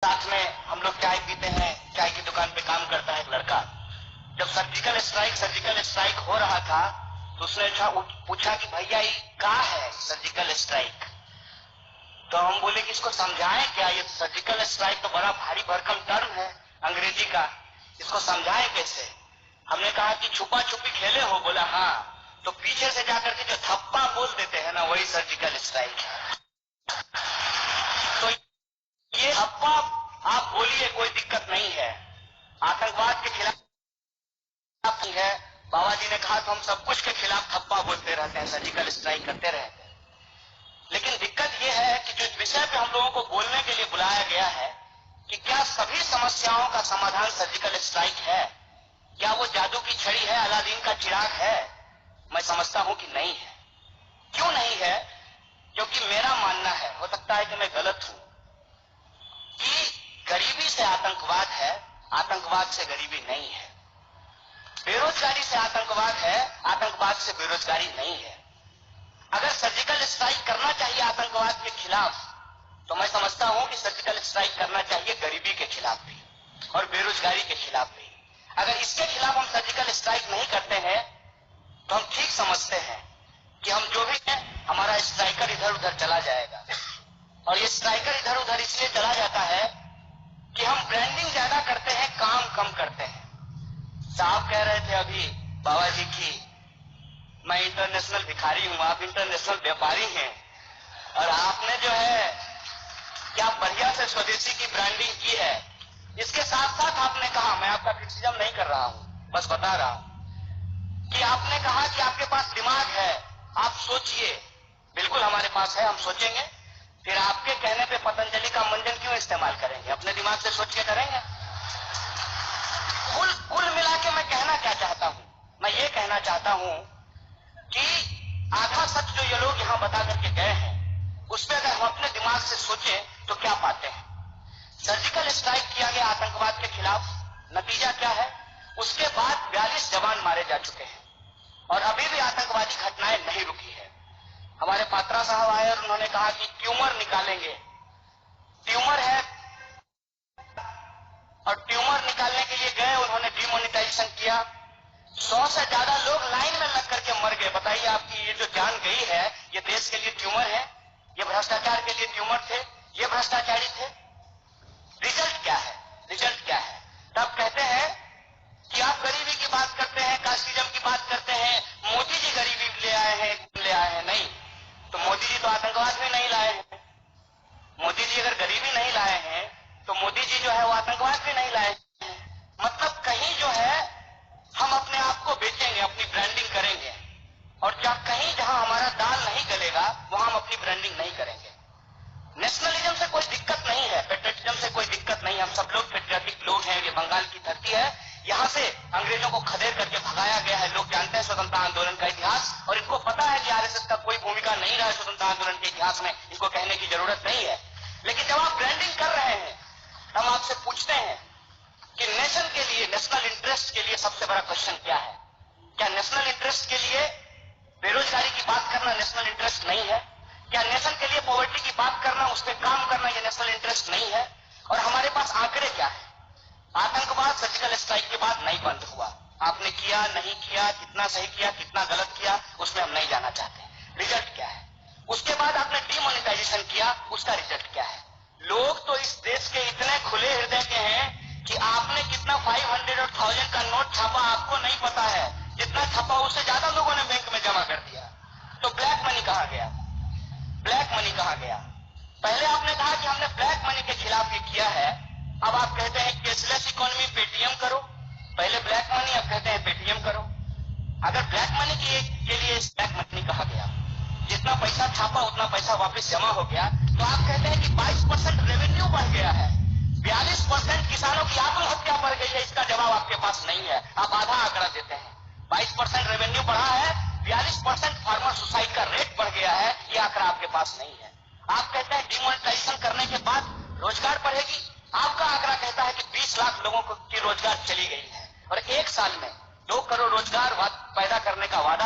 साथ में हम लोग चाय पीते हैं, चाय की दुकान पे काम करता है एक लड़का। जब सर्जिकल स्ट्राइक हो रहा था तो उसने पूछा कि भैया ये क्या है सर्जिकल स्ट्राइक। तो हम बोले कि इसको समझाएं क्या, ये सर्जिकल स्ट्राइक तो बड़ा भारी भरकम टर्म है अंग्रेजी का, इसको समझाएं कैसे। हमने कहा कि छुपा छुपी खेले हो। बोला हाँ, तो पीछे से जाकर के जो थप्पा बोल देते हैं ना वही सर्जिकल स्ट्राइक है। तो ये थप्पा आप बोलिए कोई दिक्कत नहीं है, आतंकवाद के खिलाफ है। बाबा जी ने कहा तो हम सब कुछ के खिलाफ थप्पा बोलते रहते हैं, सर्जिकल स्ट्राइक करते रहते हैं। लेकिन दिक्कत यह है कि जो विषय पे हम लोगों को बोलने के लिए बुलाया गया है कि क्या सभी समस्याओं का समाधान सर्जिकल स्ट्राइक है, क्या वो जादू की छड़ी है, अलादीन का चिराग है? मैं समझता हूं कि नहीं है। क्यों नहीं है? क्योंकि मेरा मानना है, हो सकता है कि मैं गलत हूं, कि गरीबी से आतंकवाद है, आतंकवाद से गरीबी नहीं है। बेरोजगारी से आतंकवाद है, आतंकवाद से बेरोजगारी नहीं है। अगर सर्जिकल स्ट्राइक करना चाहिए आतंकवाद के खिलाफ तो मैं समझता हूं कि सर्जिकल स्ट्राइक करना चाहिए गरीबी के खिलाफ भी और बेरोजगारी के खिलाफ भी। अगर इसके खिलाफ हम सर्जिकल स्ट्राइक नहीं करते हैं तो हम ठीक समझते हैं कि हम जो भी हैं हमारा स्ट्राइकर इधर उधर चला जाएगा। और ये स्ट्राइकर इधर उधर इसलिए चला जाता है कि हम ब्रांडिंग ज्यादा करते हैं, काम कम करते हैं। साहब कह रहे थे अभी बाबा जी की, मैं इंटरनेशनल भिखारी हूं, आप इंटरनेशनल व्यापारी हैं, और आपने जो है क्या बढ़िया से स्वदेशी की ब्रांडिंग की है। इसके साथ साथ आपने कहा, मैं आपका क्रिटिसिज्म नहीं कर रहा हूं, बस बता रहा हूं कि आपने कहा कि आपके पास दिमाग है, आप सोचिए। बिल्कुल हमारे पास है, हम सोचेंगे। फिर आपके कहने पे पतंजलि का मंजन क्यों इस्तेमाल करेंगे? अपने दिमाग से सोच के करेंगे। कुल मिला के मैं कहना क्या चाहता हूं, मैं ये कहना चाहता हूं कि आधा सच जो ये लोग यहां बता करके गए हैं उस पर अगर हम अपने दिमाग से सोचें तो क्या पाते हैं। सर्जिकल स्ट्राइक किया गया आतंकवाद के खिलाफ, नतीजा क्या है? उसके बाद 42 जवान मारे जा चुके हैं और अभी भी आतंकवादी घटनाएं नहीं रुकी है। हमारे पात्रा साहब आए और उन्होंने कहा कि ट्यूमर निकालेंगे। ट्यूमर है और ट्यूमर निकालने के लिए गए, उन्होंने डिमोनेटाइजेशन किया। 100 से ज्यादा लोग लाइन में लग करके मर गए। बताइए, आपकी ये जो जान गई है ये देश के लिए ट्यूमर है? ये भ्रष्टाचार के लिए ट्यूमर थे? ये भ्रष्टाचारी थे? रिजल्ट क्या है? रिजल्ट क्या है? तब कहते हैं कि आप गरीबी की बात करते हैं, कास्टिज्म की बात करते हैं, मोदी जी गरीबी ले आए हैं। नहीं, तो मोदी जी तो आतंकवाद भी नहीं लाए हैं। मोदी जी अगर गरीबी नहीं लाए हैं तो मोदी जी जो है वो आतंकवाद भी नहीं लाए हैं। मतलब कहीं जो है हम अपने आप को बेचेंगे, अपनी ब्रांडिंग करेंगे, और कहीं जहां हमारा दाल नहीं गलेगा वहां हम अपनी ब्रांडिंग नहीं करेंगे। नेशनलिज्म से कोई दिक्कत नहीं है, पेट्रियटिज्म से कोई दिक्कत नहीं, हम सब लोग पेट्रियाटिक लोग हैं। ये बंगाल की धरती है, यहां से अंग्रेजों को खदेड़ करके भगाया गया है। लोग जानते हैं स्वतंत्रता आंदोलन का इतिहास और इनको पता है कि आरएसएस का कोई भूमिका नहीं रहा है स्वतंत्रता आंदोलन के इतिहास में, इनको कहने की जरूरत नहीं है। लेकिन जब आप ब्रांडिंग कर रहे हैं हम आपसे पूछते हैं कि नेशन के लिए, नेशनल इंटरेस्ट के लिए सबसे बड़ा क्वेश्चन क्या है? क्या नेशनल इंटरेस्ट के लिए बेरोजगारी की बात करना नेशनल इंटरेस्ट नहीं है? क्या नेशन के लिए पॉवर्टी की बात करना, उस पर काम करना ये नेशनल इंटरेस्ट नहीं है? और हमारे पास आंकड़े क्या है? आतंकवाद सर्जिकल स्ट्राइक के बाद नहीं बंद हुआ। आपने किया, नहीं किया, कितना सही किया, कितना गलत किया, उसमें हम नहीं जाना चाहते। रिजल्ट क्या है? उसके बाद आपने डिमोनेटाइजेशन किया, उसका रिजल्ट क्या है? लोग तो इस देश के इतने खुले हृदय के हैं कि आपने कितना 500 और 1000 का नोट छापा आपको नहीं पता है। जितना छापा उससे ज्यादा लोगों ने बैंक में जमा कर दिया। तो ब्लैक मनी कहां गया? ब्लैक मनी कहां गया? पहले आपने कहा कि हमने ब्लैक मनी के खिलाफ ये किया है, अब आप कहते हैं कैशलेस इकोनॉमी, पेटीएम करो। पहले ब्लैक मनी, अब कहते हैं पेटीएम करो। अगर ब्लैक मनी के लिए ब्लैक मनी कहा गया, जितना पैसा छापा उतना पैसा वापस जमा हो गया, तो आप कहते हैं कि 22% रेवेन्यू बढ़ गया है, 42% किसानों की आत्महत्या बढ़ गई है। इसका जवाब आपके पास नहीं है, आप आधा आंकड़ा देते हैं। 22% रेवेन्यू बढ़ा है, 42% फार्मर सुसाइड का रेट बढ़ गया है, ये आंकड़ा आपके पास नहीं है। आप कहते हैं डिमोनेटाइजेशन करने के बाद रोजगार बढ़ेगी, आपका आंकड़ा कहता है कि 20 लाख लोगों की रोजगार चली गई है। और एक साल में 2 करोड़ रोजगार पैदा करने का वादा